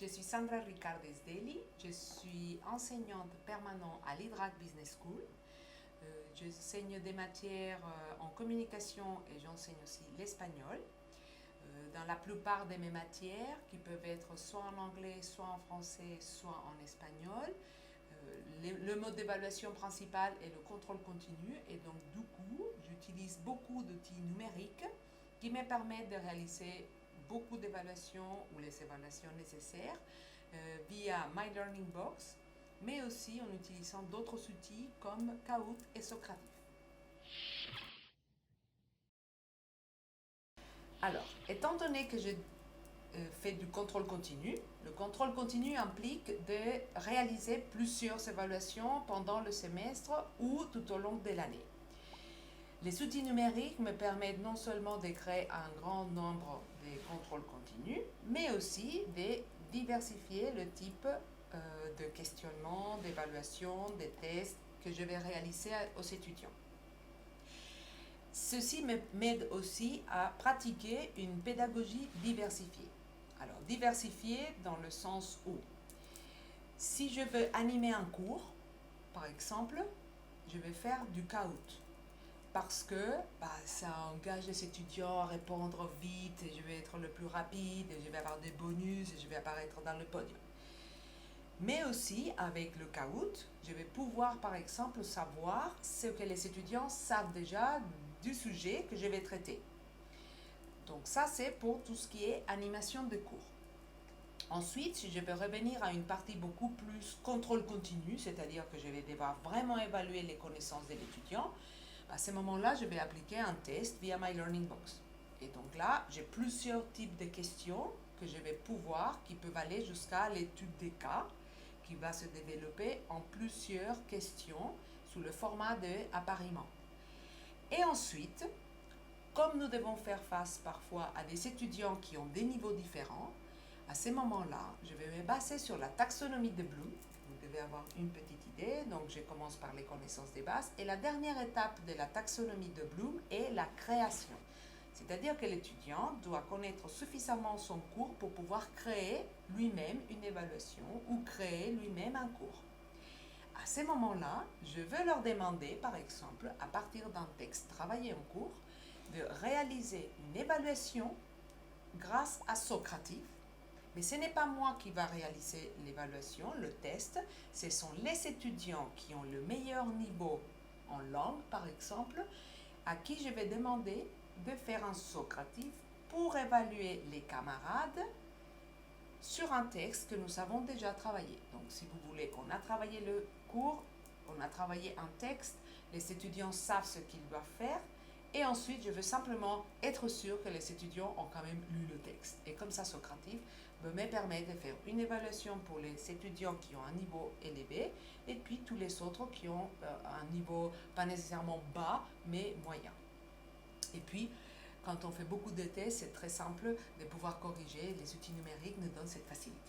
je suis Sandra Ricardes-Deli, je suis enseignante permanente à l'IDRAC Business School. J'enseigne des matières en communication et j'enseigne aussi l'espagnol. Dans la plupart de mes matières, qui peuvent être soit en anglais, soit en français, soit en espagnol, le mode d'évaluation principal est le contrôle continu et donc du coup, j'utilise beaucoup d'outils numériques qui me permettent de réaliser beaucoup d'évaluations ou les évaluations nécessaires via My Learning Box, mais aussi en utilisant d'autres outils comme Kahoot et Socrative. Alors, étant donné que je fais du contrôle continu, le contrôle continu implique de réaliser plusieurs évaluations pendant le semestre ou tout au long de l'année. Les outils numériques me permettent non seulement de créer un grand nombre de contrôles continus, mais aussi de diversifier le type de questionnement, d'évaluation, de tests que je vais réaliser aux étudiants. Ceci m'aide aussi à pratiquer une pédagogie diversifiée. Alors, diversifiée dans le sens où, si je veux animer un cours, par exemple, je vais faire du Kahoot. Parce que ça engage les étudiants à répondre vite, et je vais être le plus rapide, et je vais avoir des bonus, et je vais apparaître dans le podium. Mais aussi, avec le Kahoot, je vais pouvoir, par exemple, savoir ce que les étudiants savent déjà du sujet que je vais traiter. Donc ça, c'est pour tout ce qui est animation de cours. Ensuite, si je veux revenir à une partie beaucoup plus contrôle continu, c'est-à-dire que je vais devoir vraiment évaluer les connaissances de l'étudiant, à ce moment-là, je vais appliquer un test via My Learning Box. Et donc là, j'ai plusieurs types de questions que je vais pouvoir, qui peuvent aller jusqu'à l'étude des cas, qui va se développer en plusieurs questions sous le format de appariement. Et ensuite, comme nous devons faire face parfois à des étudiants qui ont des niveaux différents, à ce moment-là, je vais me baser sur la taxonomie de Bloom. Vous devez avoir une petite idée, donc je commence par les connaissances des bases. Et la dernière étape de la taxonomie de Bloom est la création. C'est-à-dire que l'étudiant doit connaître suffisamment son cours pour pouvoir créer lui-même une évaluation ou créer lui-même un cours. À ce moment-là, je veux leur demander, par exemple, à partir d'un texte travaillé en cours, de réaliser une évaluation grâce à Socrative. Mais ce n'est pas moi qui va réaliser l'évaluation, le test, ce sont les étudiants qui ont le meilleur niveau en langue, par exemple, à qui je vais demander de faire un Socrative pour évaluer les camarades sur un texte que nous avons déjà travaillé. Donc, si vous voulez, on a travaillé le cours, on a travaillé un texte, les étudiants savent ce qu'ils doivent faire, et ensuite, je veux simplement être sûr que les étudiants ont quand même lu le texte. Et comme ça, Socrative me permet de faire une évaluation pour les étudiants qui ont un niveau élevé, et puis tous les autres qui ont un niveau pas nécessairement bas, mais moyen. Et puis, quand on fait beaucoup de tests, c'est très simple de pouvoir corriger. Les outils numériques nous donnent cette facilité.